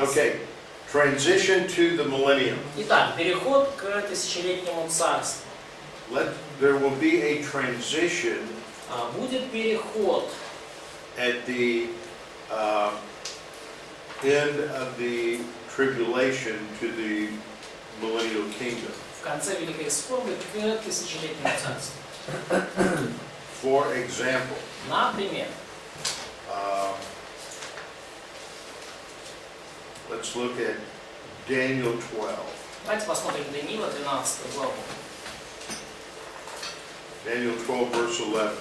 Okay, transition to the millennium. Итак, переход к тысячелетнему царству. There will be a transition Будет переход at the end of the tribulation to the millennial kingdom. в конце Великой Скорби к тысячелетнему царству. For example, Например, let's look at Daniel 12. давайте посмотрим Даниила 12 главу. Daniel 12, verse 11.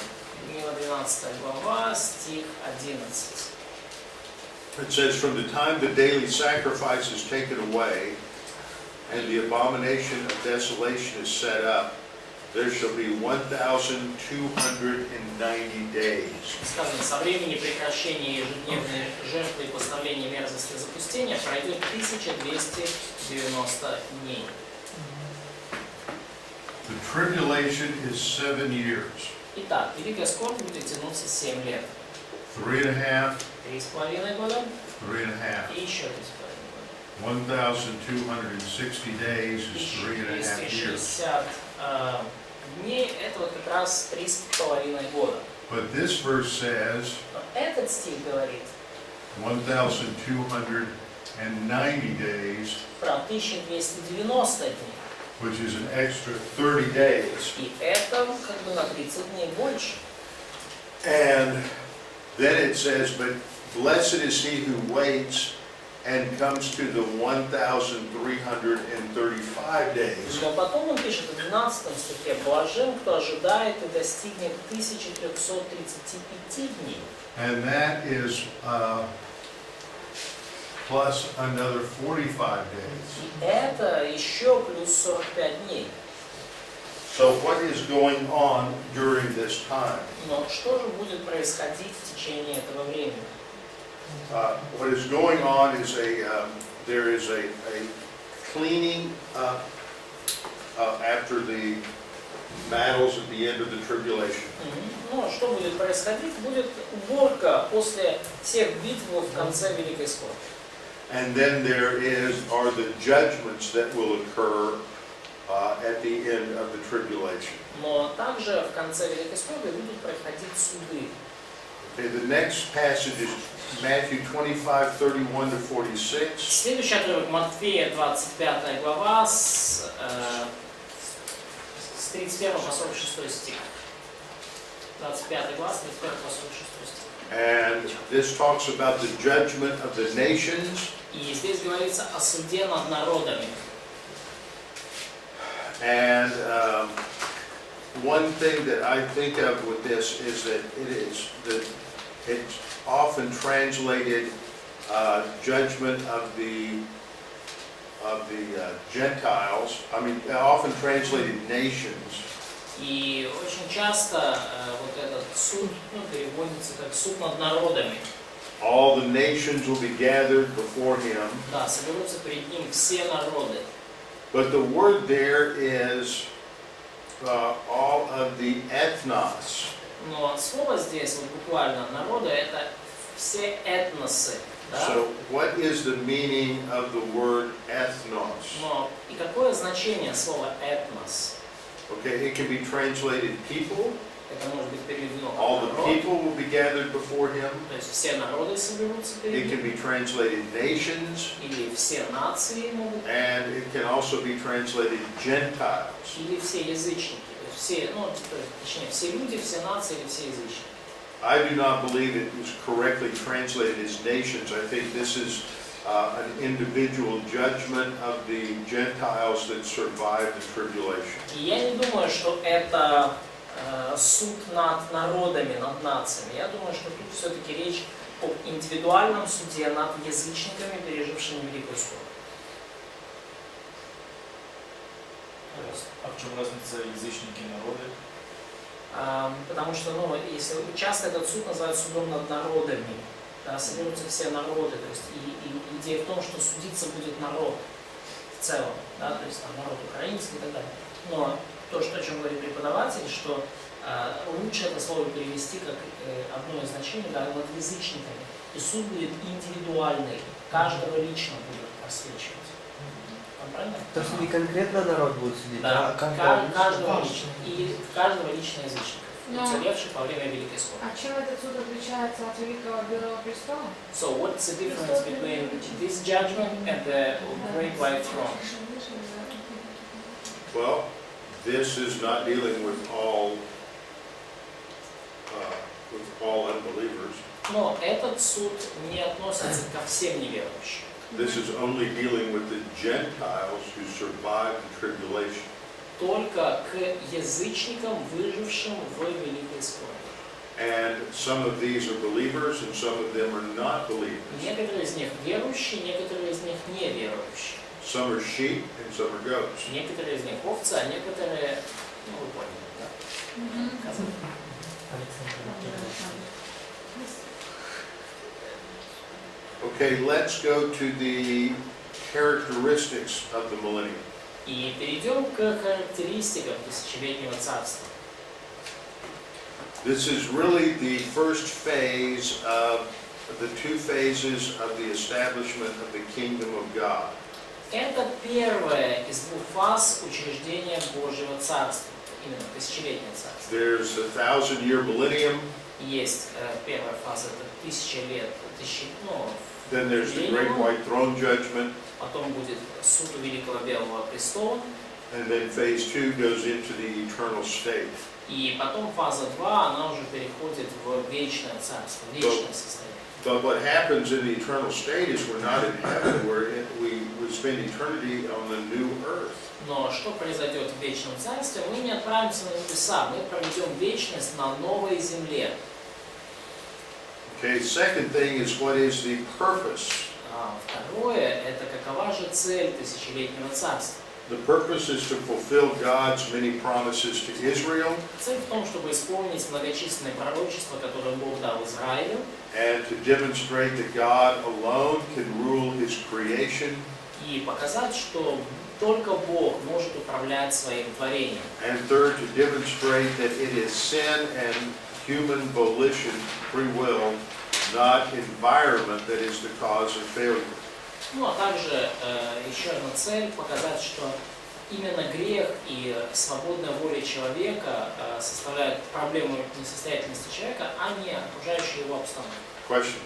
Даниила 12 глава, стих 11. It says, from the time the daily sacrifice is taken away, and the abomination of desolation is set up, there shall be 1,290 days. Сказано, со времени прекращения ежедневной жертвы и поставления мерзости запустения пройдет 1290 дней. The tribulation is 7 years. Итак, Великая Скорбь будет тянуться 7 лет. 3.5, 3,5 года 3.5. и еще 3,5 года. 1,260 days is 3.5 years. 260 дней – это вот как раз 3,5 года. But this verse says Но этот стих говорит 1,290 days, про 1290 дней. which is an extra 30 days. И это как бы на 30 дней больше. And then it says, but blessed is he who waits and comes to the 1,335 days. Но потом он пишет в 12 стихе: «Блажен, кто ожидает и достигнет 1335 дней». And that is plus another 45 days. И это еще плюс 45 дней. So what is going on during this time? Но что же будет происходить в течение этого времени? What is going on is there is a cleaning up after the battles at the end of the tribulation. Ну, что будет происходить? Будет уборка после всех битв в конце Великой Скорби. And then there are the judgments that will occur at the end of the tribulation. Но также в конце Великой Скорби будут проходить суды. Okay, the next passage is Matthew 25:31-46. Следующий отрывок Матфея, 25 глава, с 31 по 46 стих. 25 глава, с 31 по 46 стих. And this talks about the judgment of the nations. И здесь говорится о суде над народами. And one thing that I think of with this is that it's often translated judgment of the Gentiles. I mean, often translated nations. И очень часто вот этот суд переводится как суд над народами. All the nations will be gathered before him. Да, соберутся перед ним все народы. But the word there is all of the ethnos. Но слово здесь, вот буквально народы, это все этносы. Да? So what is the meaning of the word ethnos? Но и какое значение слова этнос? Okay, it can be translated people. Это может быть переведено All как the народ. people will be gathered before him. То есть все народы соберутся перед It can ним. be translated nations, Или все нации могут. and it can also be translated Gentiles. Или все язычники. То есть все, точнее, все люди, все нации или все язычники. I do not believe it is correctly translated as nations. I think this is an individual judgment of the Gentiles that survived the tribulation. И я не думаю, что это суд над народами, над нациями. Я думаю, что тут все-таки речь об индивидуальном суде над язычниками, пережившими Великую Скорбь. А в чем разница язычники и народы? Потому что, если часто этот суд называют судом над народами, да, соберутся все народы, то есть и идея в том, что судиться будет народ в целом, да, то есть там народ украинский и так далее. Но то, о чем говорит преподаватель, что Лучше это слово перевести как одно из значений, да, над язычниками. И суд будет индивидуальный, каждого лично будет просвечивать. Правильно? То есть не конкретно народ будет судить, Да, а каждого каждого лично. лично. И каждого лично язычника, уцелевших во время Великой Скорби. А чем этот суд отличается от Великого Белого Престола? So what's the difference between this judgment and the Great White Throne? Well, this is not dealing with all unbelievers. Но этот суд не относится ко всем неверующим. This is only dealing with the Gentiles who survived the tribulation. Только к язычникам, выжившим в Великой Скорби. And some of these are believers and some of them are not believers. Некоторые из них верующие, некоторые из них неверующие. Some are sheep and some are goats. Некоторые из них овцы, а некоторые, ну вы поняли, да? Козлы. Okay, let's go to the characteristics of the millennium. И перейдем к характеристикам тысячелетнего царства. This is really the first phase of the two phases of the establishment of the kingdom of God. Это первая из двух фаз учреждения Божьего царства, именно тысячелетнее царство. There's the 1,000-year millennium, Есть первая фаза, это 1000 лет, then there's the great white throne judgment, потом будет суд у Великого Белого Престола, and then phase 2 goes into the eternal state. и потом фаза 2, она уже переходит в вечное царство, вечное состояние. But what happens in the eternal state is we're not in heaven, we spend eternity on the new earth. Но что произойдет в вечном царстве? Мы не отправимся на небеса, мы проведем вечность на новой земле. Okay, second thing is what is the purpose? Второе, это какова же цель тысячелетнего царства? The purpose is to fulfill God's many promises to Israel Цель в том, чтобы исполнить многочисленные пророчества, которые Бог дал Израилю, and to demonstrate that God alone can rule His creation. и показать, что только Бог может управлять своим творением. And third, to demonstrate that it is sin and human volition, free will, not environment that is the cause of failure. Ну а также еще одна цель показать, что именно грех и свободная воля человека составляют проблему несостоятельности человека, а не окружающая его обстановка. Question?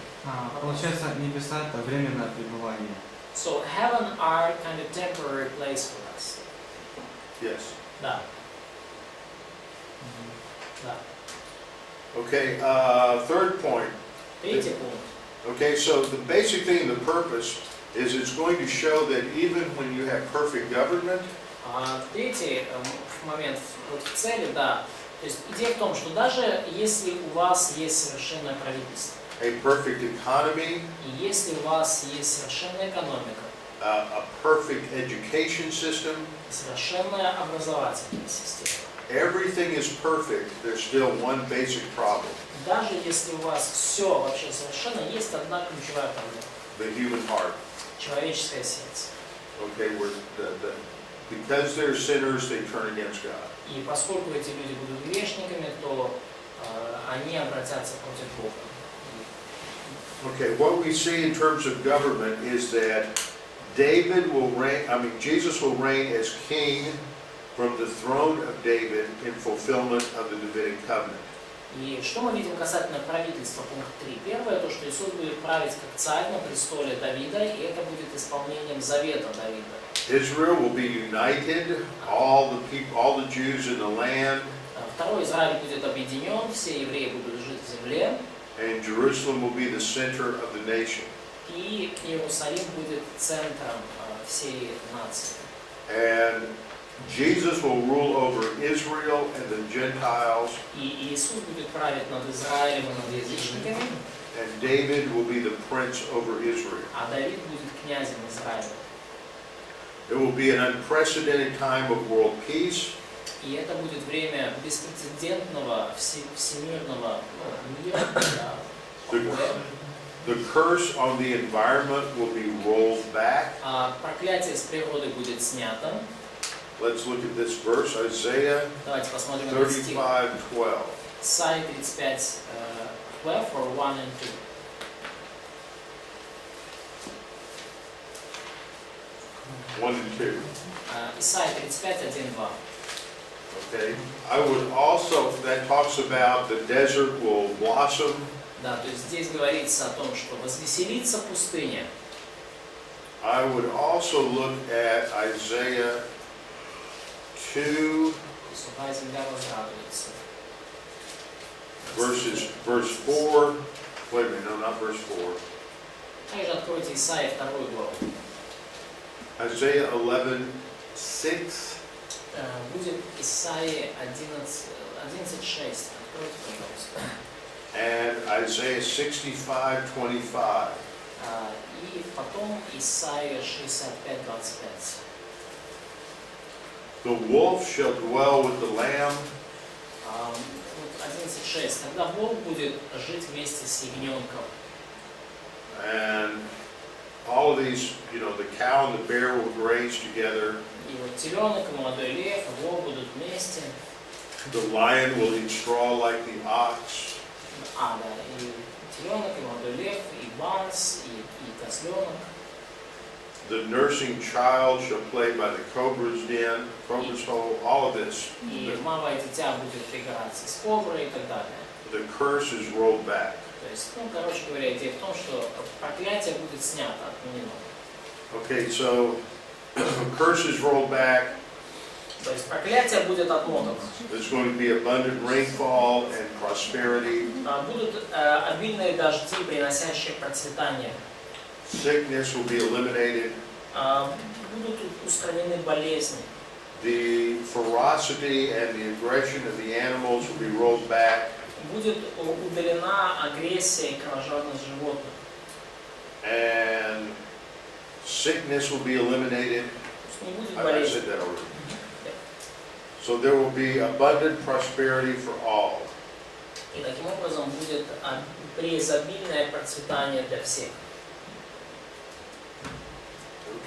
Получается, небеса — это временное пребывание. So heaven are kind of temporary place for us. Yes. Да. Да. Okay, third point. Третий пункт. Okay, so the basic thing, the purpose, is it's going to show that even when you have perfect government, Третий момент вот в цели, да. То есть идея в том, что даже если у вас есть совершенное правительство, a perfect economy, и если у вас есть совершенная экономика, a perfect education system, совершенная образовательная система, everything is perfect, there's still one basic problem, даже если у вас все вообще совершенно, есть одна ключевая проблема. the human heart. Человеческое сердце. Okay, because they're sinners, they turn against God. И поскольку эти люди будут грешниками, то они обратятся против Бога. Okay, what we see in terms of government is that Jesus will reign as king from the throne of David in fulfillment of the Davidic covenant. И что мы видим касательно правительства, пункт 3? Первое, то, что Иисус будет править как царь на престоле Давида, и это будет исполнением завета Давида. Israel will be united, all the Jews in the land, Второй, Израиль будет объединен, все евреи будут жить в земле, and Jerusalem will be the center of the nation. и Иерусалим будет центром всей нации. And Jesus will rule over Israel and the Gentiles, И Иисус будет править над Израилем и над язычниками, and David will be the prince over Israel. а Давид будет князем Израиля. It will be an unprecedented time of world peace. И это будет время беспрецедентного всемирного мира. The curse on the environment will be rolled back, Проклятие с природы будет снято, let's look at this verse, Isaiah Давайте посмотрим на этот стих. 35:12. Исайя 35, 12, or 1 and 2. One and two. Исайя 35, 1, 2. Okay. I would also, that talks about the desert will blossom. Да, то есть здесь говорится о том, что возвеселится пустыня. I would also look at Isaiah 2, Сухая земля возрадуется. verse 4. Wait a minute, no, not verse 4. Также откройте Исайя 2 главу. Isaiah 11:6. Будет Исайя 11:6. Откройте, пожалуйста. And Isaiah 65:25. И потом Исайя 65, 25. The wolf shall dwell with the lamb, Вот 11:6. Тогда волк будет жить вместе с ягненком. and all of these, the cow and the bear will graze together. И вот теленок, и молодой лев, и волк будут вместе. The lion will eat straw like the ox. Да, и теленок, и молодой лев, и барс, и козленок. The nursing child shall play by the cobra's den, cobra's hole, all of this. И мама и дитя будет играть с коброй и так далее. The curse is rolled back. То есть, короче говоря, идея в том, что проклятие будет снято, отменено. Okay, so curse is rolled back. То есть проклятие будет отмотано. There's going to be abundant rainfall and prosperity. Будут обильные дожди, приносящие процветание. Sickness will be eliminated. Будут устранены болезни. The ferocity and the aggression of the animals will be rolled back. Будет удалена агрессия и кровожадность животных. And sickness will be eliminated. Не будет I болезни. said that already. So there will be abundant prosperity for all. И таким образом будет преизобильное процветание для всех.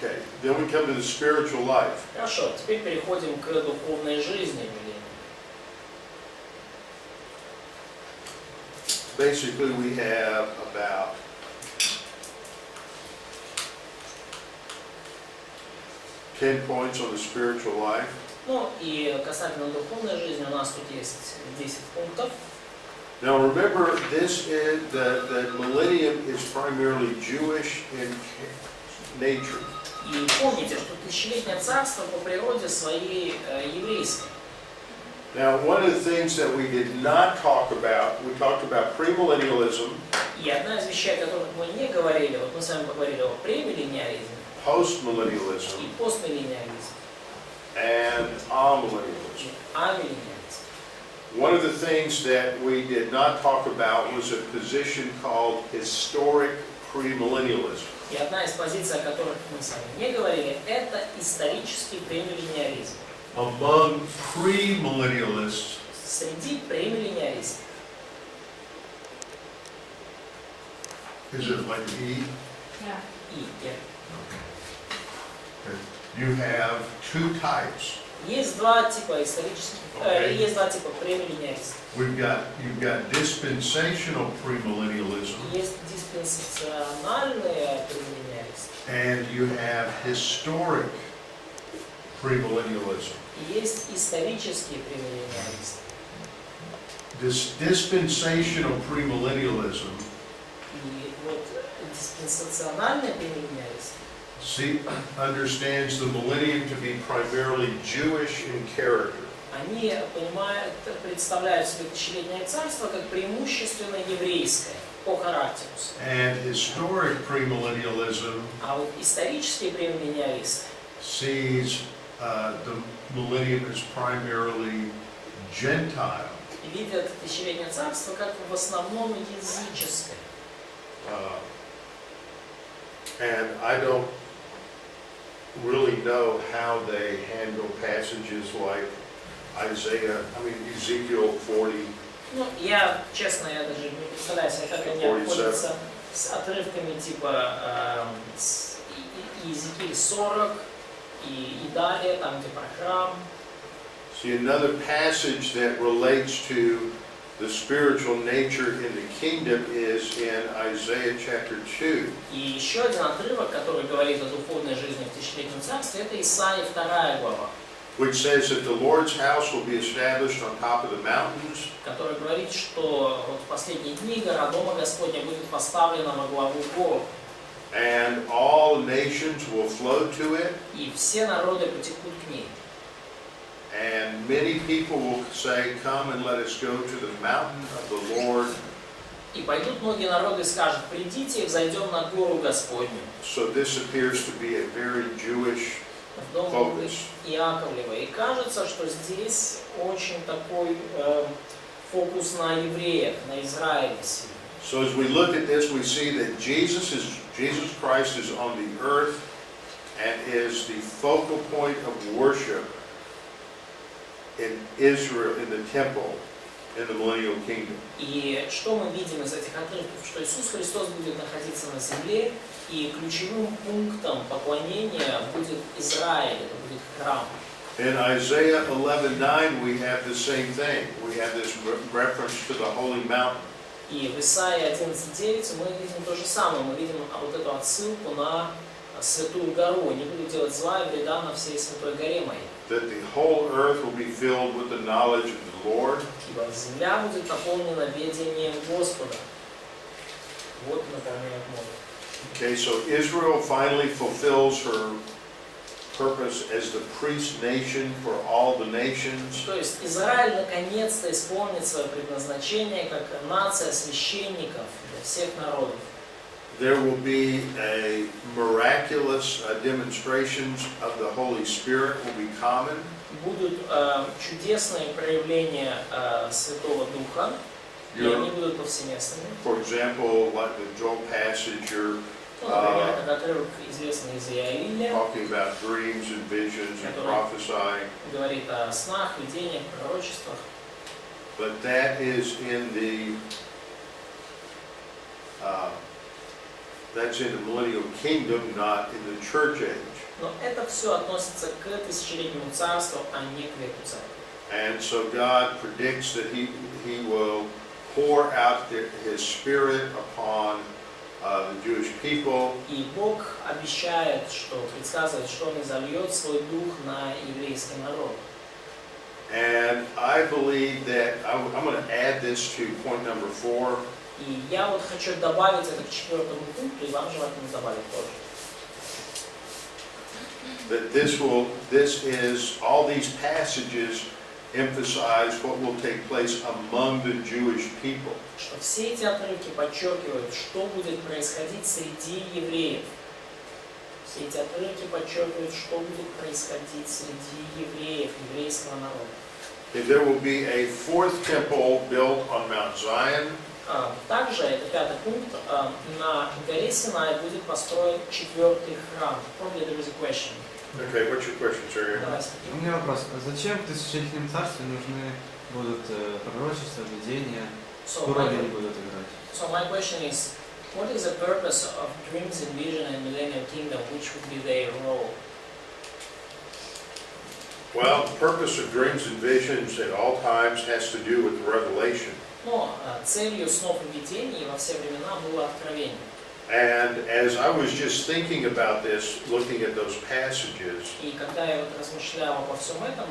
Okay, then we come to the spiritual life. Хорошо, теперь переходим к духовной жизни. Basically, we have about 10 points on the spiritual life. Ну и касательно духовной жизни у нас тут есть 10 пунктов. Now remember, this is the millennium is primarily Jewish in nature. И помните, что тысячелетнее царство по природе своей еврейской. Now, one of the things that we did not talk about, we talked about premillennialism, И одна из вещей, о которых мы не говорили, вот мы с вами поговорили о премиллениализме postmillennialism, и постмиллениализме, and amillennialism. и амиллениализме. One of the things that we did not talk about was a position called historic premillennialism. И одна из позиций, о которых мы с вами не говорили, это исторический премиллениализм. Among premillennialists, Среди премиллениалистов. is it like E? Yeah. И You have two types. есть два типа исторических, есть два типа премиллениалистов. You've got dispensational premillennialism, Есть диспенсациональные премиллениалисты. and you have historic premillennialism. И есть исторические премиллениалисты. This dispensational premillennialism И вот диспенсациональные премиллениалисты understands the millennium to be primarily Jewish in character. они понимают, представляют себе тысячелетнее царство как преимущественно еврейское по характеру. And historic premillennialism А вот исторические премиллениалисты sees the millennium as primarily Gentile. видят тысячелетнее царство как в основном языческое. And I don't really know how they handle passages like Ezekiel 40. Ну, я, честно, я даже не представляю себе, как они обходятся с отрывками типа Иезекииль 40, И далее, там где про храм, See, another passage that relates to the spiritual nature in the kingdom is in Isaiah chapter 2. и еще один отрывок, который говорит о духовной жизни в тысячелетнем царстве, это Исаия 2 глава, Which says that the Lord's house will be established on top of the mountains, который говорит, что вот в последние дни гора Дома Господня будет поставлена во главу гор, and all nations will flow to it, и все народы потекут к ней. and many people will say, "Come and let us go to the mountain of the Lord." И пойдут многие народы и скажут: придите и взойдем на гору Господню. So this appears to be a very Jewish В дом focus. Иаковлева. И кажется, что здесь очень такой фокус на евреях, на Израиле. So as we look at this, we see that Jesus Christ is on the earth and is the focal point of worship in Israel, in the temple, in the millennial kingdom. И что мы видим из этих отрывков? Что Иисус Христос будет находиться на земле, и ключевым пунктом поклонения будет Израиль, это будет храм. In Isaiah 11:9, we have the same thing. We have this reference to the holy mountain. И в Исаии 11:9 мы видим то же самое. Мы видим вот эту отсылку на святую гору. Не буду делать зла и вреда на всей святой горе моей. That the whole earth will be filled with the knowledge of the Lord. Ибо земля будет наполнена ведением Господа. Вот, например, море. Okay, so Israel finally fulfills her purpose as the priest nation for all the nations. То есть Израиль наконец-то исполнит свое предназначение как нация священников для всех народов. There will be a miraculous demonstrations of the Holy Spirit will be common. Будут чудесные проявления Святого Духа, и они будут повсеместными. For example, like the Joel passage, you're Например, как отрывок известный из Иаиля, talking about dreams and visions and prophesying. говорит о снах, видениях, пророчествах. But that is in the that's in the millennial kingdom, not in the church age. Но это все относится к тысячелетнему царству, а не к веку царства. And so God predicts that He will pour out His Spirit upon the Jewish people. И Бог обещает, что предсказывает, что Он изольет свой дух на еврейский народ. And I believe that I'm going to add this to point number 4. И я вот хочу добавить это к четвертому пункту, и вам желательно добавить тоже. That this is, all these passages emphasize what will take place among the Jewish people. Что все эти отрывки подчеркивают, что будет происходить среди евреев. Все эти отрывки подчеркивают, что будет происходить среди евреев, еврейского народа. There will be a fourth temple built on Mount Zion. Также, это пятый пункт, на горе Синай будет построен четвертый храм. Probably there is a question. Okay, what's your question, sir? Давай, У меня вопрос. Зачем в тысячелетнем царстве нужны будут пророчества, видения? Какую роль они будут играть? So my question is, what is the purpose of dreams and vision in Millennial Kingdom? Which would be their role? Well, the purpose of dreams and visions at all times has to do with revelation. Но целью снов и видений во все времена было откровение. And as I was just thinking about this, looking at those passages, И когда я вот размышлял обо всем этом,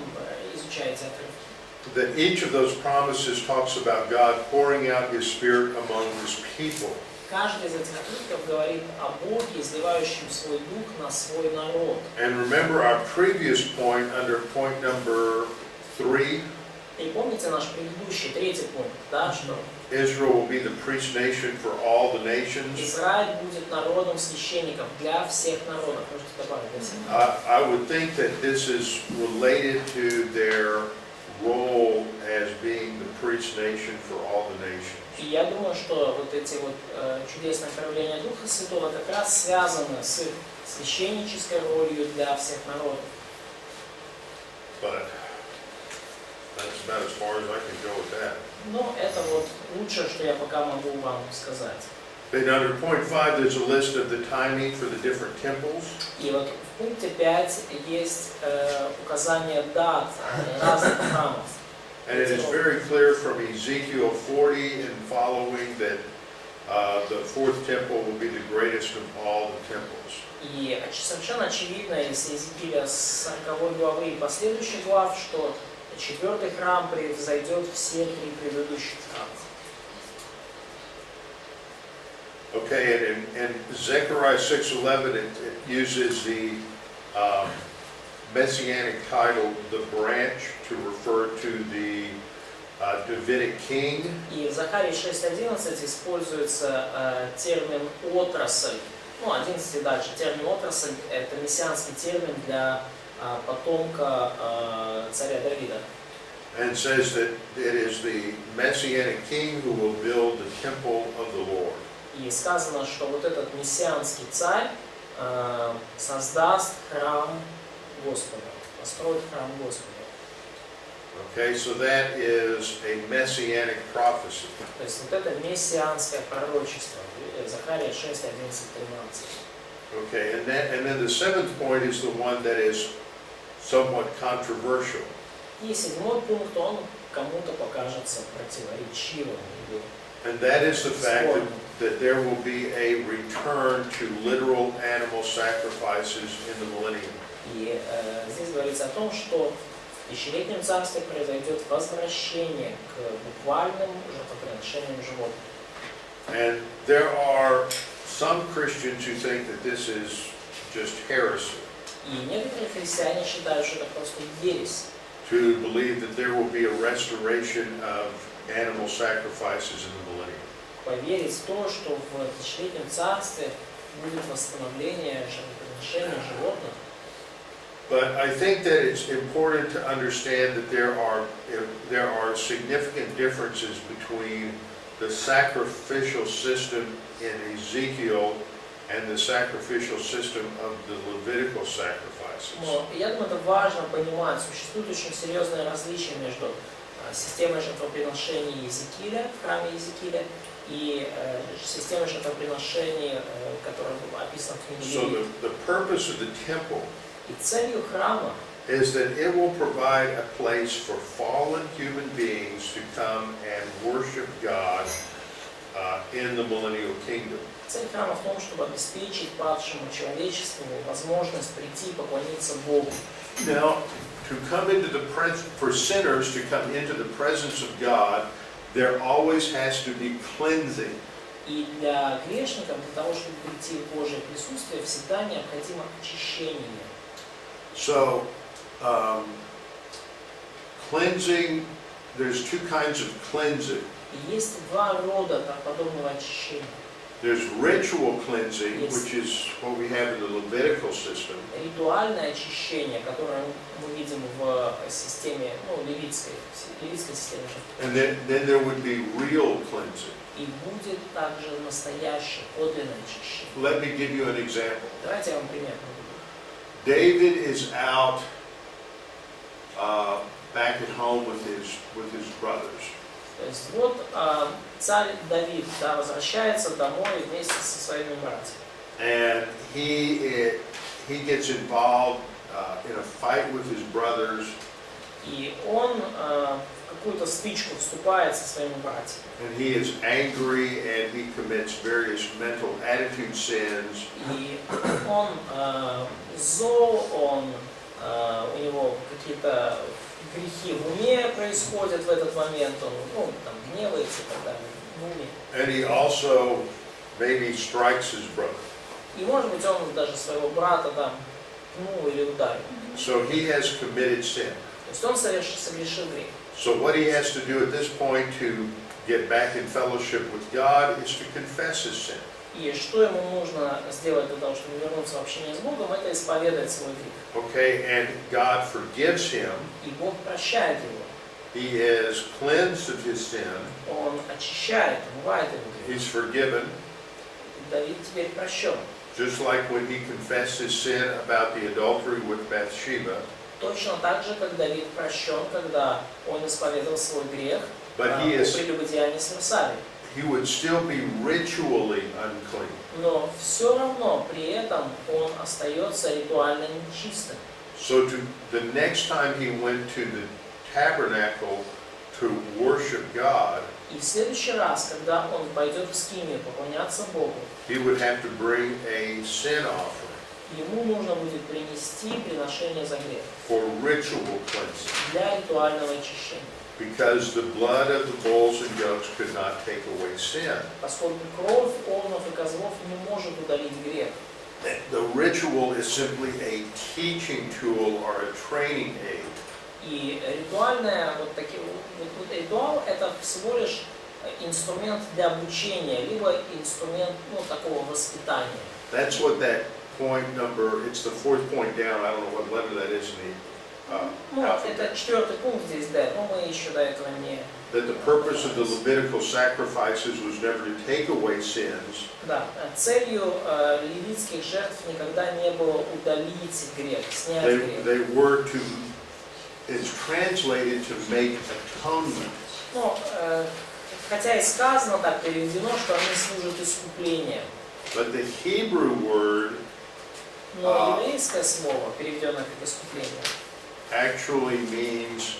изучая эти отрывки, that each of those promises talks about God pouring out His Spirit among His people. каждый из этих отрывков говорит о Боге, изливающем свой дух на свой народ. And remember our previous point under point number 3, И помните наш предыдущий, третий пункт, да, что Israel will be the priest nation for all the nations. Израиль будет народом священников для всех народов. Можете добавить для всех. I would think that this is related to their role as being the priest nation for all the nations. И я думаю, что вот эти вот чудесные проявления Духа Святого как раз связаны с их священнической ролью для всех народов. But that's about as far as I can go with that. Но это вот лучшее, что я пока могу вам сказать. Then under point 5, there's a list of the timing for the different temples. И вот в пункте 5 есть указание дат разных храмов. And it is very clear from Ezekiel 40 and following that the fourth temple will be the greatest of all the temples. И совершенно очевидно из Иезекииля с 40 главы и последующих глав, что четвертый храм превзойдет все три предыдущих храма. Okay, and in Zechariah 6:11, it uses the messianic title, the branch, to refer to the Davidic king. И в Захарии 6:11 используется термин «отрасль». Ну, 11 и дальше. Термин «отрасль» — это мессианский термин для потомка царя Давида. And says that it is the messianic king who will build the temple of the Lord. И сказано, что вот этот мессианский царь создаст храм Господа, построит храм Господа. Okay, so that is a messianic prophecy. То есть вот это мессианское пророчество. Захария 6, 11, 13. Okay, and then the seventh point is the one that is somewhat controversial. И седьмой пункт, он кому-то покажется противоречивым. And that is the fact that there will be a return to literal animal sacrifices in the millennium. И здесь говорится о том, что в тысячелетнем царстве произойдет возвращение к буквальным жертвоприношениям животных. And there are some Christians who think that this is just heresy, И некоторые христиане считают, что это просто ересь. to believe that there will be a restoration of animal sacrifices in the millennium. Поверить в то, что в тысячелетнем царстве будет восстановление жертвоприношений животных. But I think that it's important to understand that there are significant differences between the sacrificial system in Ezekiel and the sacrificial system of the Levitical sacrifices. Но я думаю, это важно понимать. Существует очень серьезное различие между системой жертвоприношений Иезекииля, в храме Иезекииля, и системой жертвоприношений, которая описана в книге So Левит. the purpose of the temple И целью храма is that it will provide a place for fallen human beings to come and worship God in the millennial kingdom. Цель храма в том, чтобы обеспечить падшему человечеству возможность прийти и поклониться Богу. Now, to come into the for sinners to come into the presence of God, there always has to be cleansing. И для грешников, для того, чтобы прийти в Божье присутствие, всегда необходимо очищение. So, cleansing, there's two kinds of cleansing. И есть два рода подобного очищения. There's ritual cleansing, which is what we have in the Levitical system. Ритуальное очищение, которое мы видим в системе, левитской системе. And then there would be real cleansing. И будет также настоящее, подлинное очищение. Let me give you an example. Давайте я вам пример приведу. David is out back at home with his brothers. То есть вот царь Давид возвращается домой вместе со своими братьями. And he gets involved in a fight with his brothers. И он в какую-то стычку вступает со своими братьями. And he is angry and he commits various mental attitude sins. И он зол, у него какие-то грехи в уме происходят в этот момент, он там гневается и так далее, в уме. And he also maybe strikes his brother. И может быть он даже своего брата там пнул или ударил. So he has committed sin. То есть он согрешил грех. So what he has to do at this point to get back in fellowship with God is to confess his sin. И что ему нужно сделать для того, чтобы вернуться в общение с Богом, это исповедать свой грех. Okay, and God forgives him. И Бог прощает его. He is cleansed of his sin. Он очищает, омывает его грех. He's forgiven. Давид теперь прощен. Just like when he confessed his sin about the adultery with Bathsheba. Точно так же, как Давид прощен, когда он исповедовал свой грех But he is прелюбодеяние с Версалией. he would still be ritually unclean. Но все равно при этом он остается ритуально нечистым. So the next time he went to the tabernacle to worship God, И в следующий раз, когда он пойдет в скинию поклоняться Богу, he would have to bring a sin offering ему нужно будет принести приношение за грех for ritual cleansing, для ритуального очищения. because the blood of the bulls and goats could not take away sin. Поскольку кровь овнов и козлов не может удалить грех. The ritual is simply a teaching tool or a training aid. И ритуальное, ритуал это всего лишь инструмент для обучения, либо инструмент такого воспитания. That's what that point number, it's the fourth point down, I don't know what letter that is in the Это alphabet. 4-й пункт здесь, да, но мы еще до этого не... That the purpose of the Levitical sacrifices was never to take away sins, Да, целью левитских жертв никогда не было удалить грех, снять грех. they were to, it's translated to make atonement. Хотя и сказано так, переведено, что они служат искуплением. But the Hebrew word Но еврейское слово, переведенное как искупление, actually means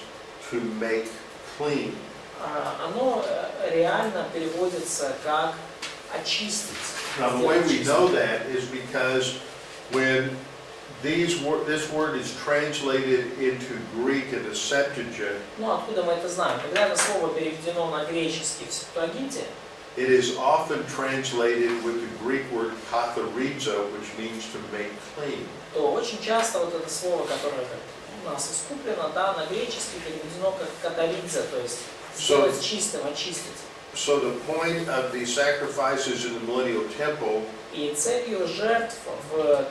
to make clean. оно реально переводится как очистить. Now, the way we know that is because when this word is translated into Greek in the Septuagint, Откуда мы это знаем? Когда это слово переведено на греческий в Септуагинте, it is often translated with the Greek word katharizo, which means to make clean. то очень часто вот это слово, которое у нас искуплено, да, на греческий переведено как катаридзе, то есть сделать чистым, очистить. So the point of the sacrifices in the millennial temple И целью жертв в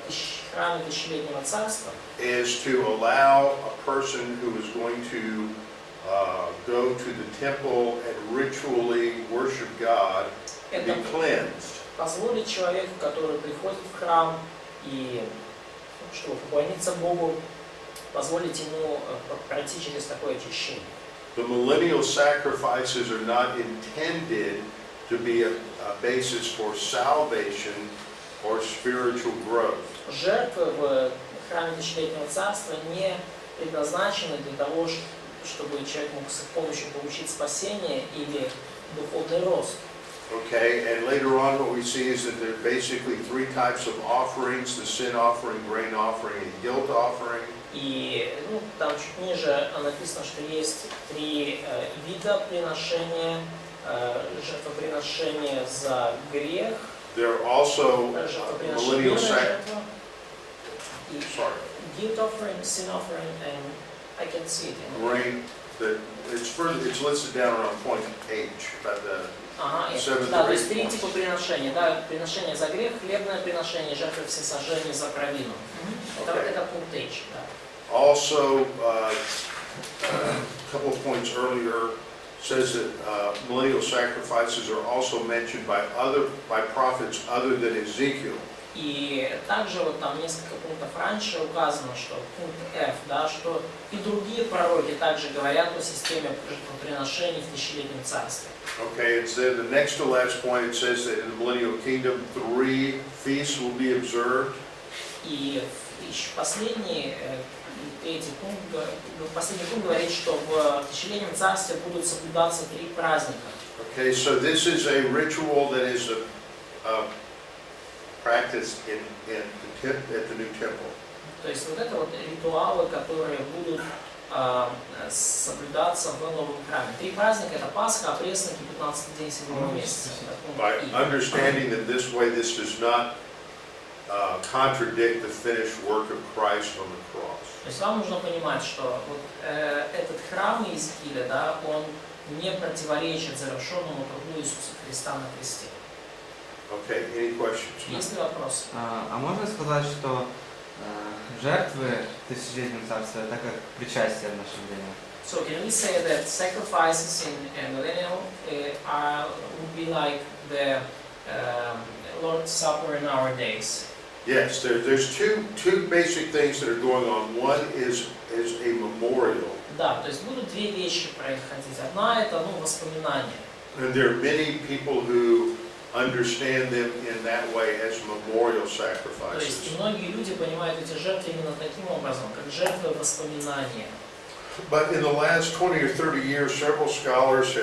храме Тысячелетнего Царства is to allow a person who is going to go to the temple and ritually worship God to be это cleansed. позволит человеку, который приходит в храм и чтобы поклониться Богу, позволить ему пройти через такое очищение. The millennial sacrifices are not intended to be a basis for salvation or spiritual growth. Жертвы в храме Тысячелетнего Царства не предназначены для того, чтобы человек мог с их помощью получить спасение или духовный рост. Okay, and later on what we see is that there are basically three types of offerings: the sin offering, grain offering, and guilt offering. И там чуть ниже написано, что есть три вида приношения, жертвоприношения за грех, There are also жертвоприношение millennial жертва, и sorry, guilt offering, sin offering, and I can see it. grain. It's listed down around point H, about the Да, то есть три типа приношения, да, приношение за грех, хлебное приношение, жертва всесожжения за провину. Это пункт H, да. Also, a couple of points earlier says that millennial sacrifices are also mentioned by prophets other than Ezekiel. И также вот там несколько пунктов раньше указано, что пункт F, да, что и другие пророки также говорят о системе жертвоприношений в Тысячелетнем Царстве. Okay, it's then the next to last point. It says that in the millennial kingdom, 3 feasts will be observed. И еще последний пункт говорит, что в Тысячелетнем Царстве будут соблюдаться 3 праздника. Okay, so this is a ritual that is practiced at the new temple. То есть вот это вот ритуалы, которые будут соблюдаться в новом храме. 3 праздника — это Пасха, Опреснок и 15-й день 7-го месяца. By understanding that this way, this does not contradict the finished work of Christ on the cross. То есть вам нужно понимать, что вот, этот храм Иезекииля, да, он не противоречит завершенному труду Иисуса Христа на кресте. Okay, any questions? Есть ли вопросы? А можно сказать, что жертвы в Тысячелетнем Царстве это как причастие в наше время? So can we say that sacrifices in millennial would be like the Lord's Supper in our days? Yes, there's two basic things that are going on. One is a memorial. Да, то есть будут 2 вещи происходить. Одна — это воспоминание. And there are many people who understand them in that way as memorial То есть sacrifices. и многие люди понимают эти жертвы именно таким образом, как жертвы воспоминания. But in the last 20 or 30 years, several scholars,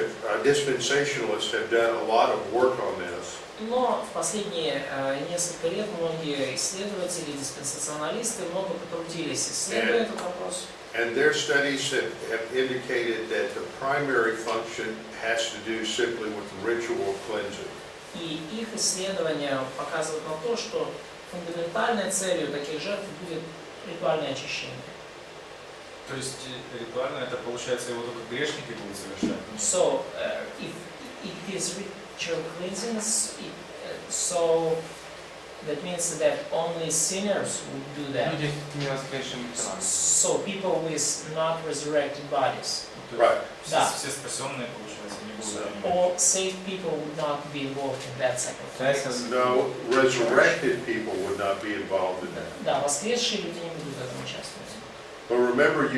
dispensationalists, have done a lot of work on this. Но в последние несколько лет многие исследователи, диспенсационалисты много потрудились, исследуя этот вопрос. And their studies have indicated that the primary function has to do simply with ritual cleansing. И их исследования показывают на то, что фундаментальной целью таких жертв будет ритуальное очищение. То есть ритуально это получается его только грешники будут совершать? So, if it is ritual cleansing, so that means that only sinners would do that. Люди с невоскресшими телами. So people with not resurrected bodies. Right. Да. Все спасенные, получается, не будут. All saved people would not be involved in that sacrifice. No, resurrected people would not be involved in that. Да, воскресшие люди не будут в этом участвовать. But remember,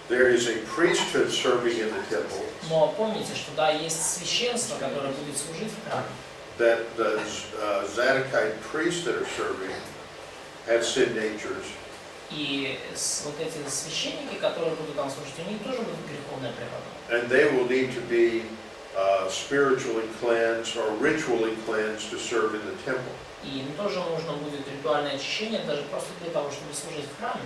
there is a priesthood serving in the temple Но помните, что да, есть священство, которое будет служить в храме. that the Zadokite priests that are serving have sin natures. И вот эти священники, которые будут там служить, у них тоже будет греховная природа. And they will need to be spiritually cleansed or ritually cleansed to serve in the temple. И им тоже нужно будет ритуальное очищение, даже просто для того, чтобы служить в храме.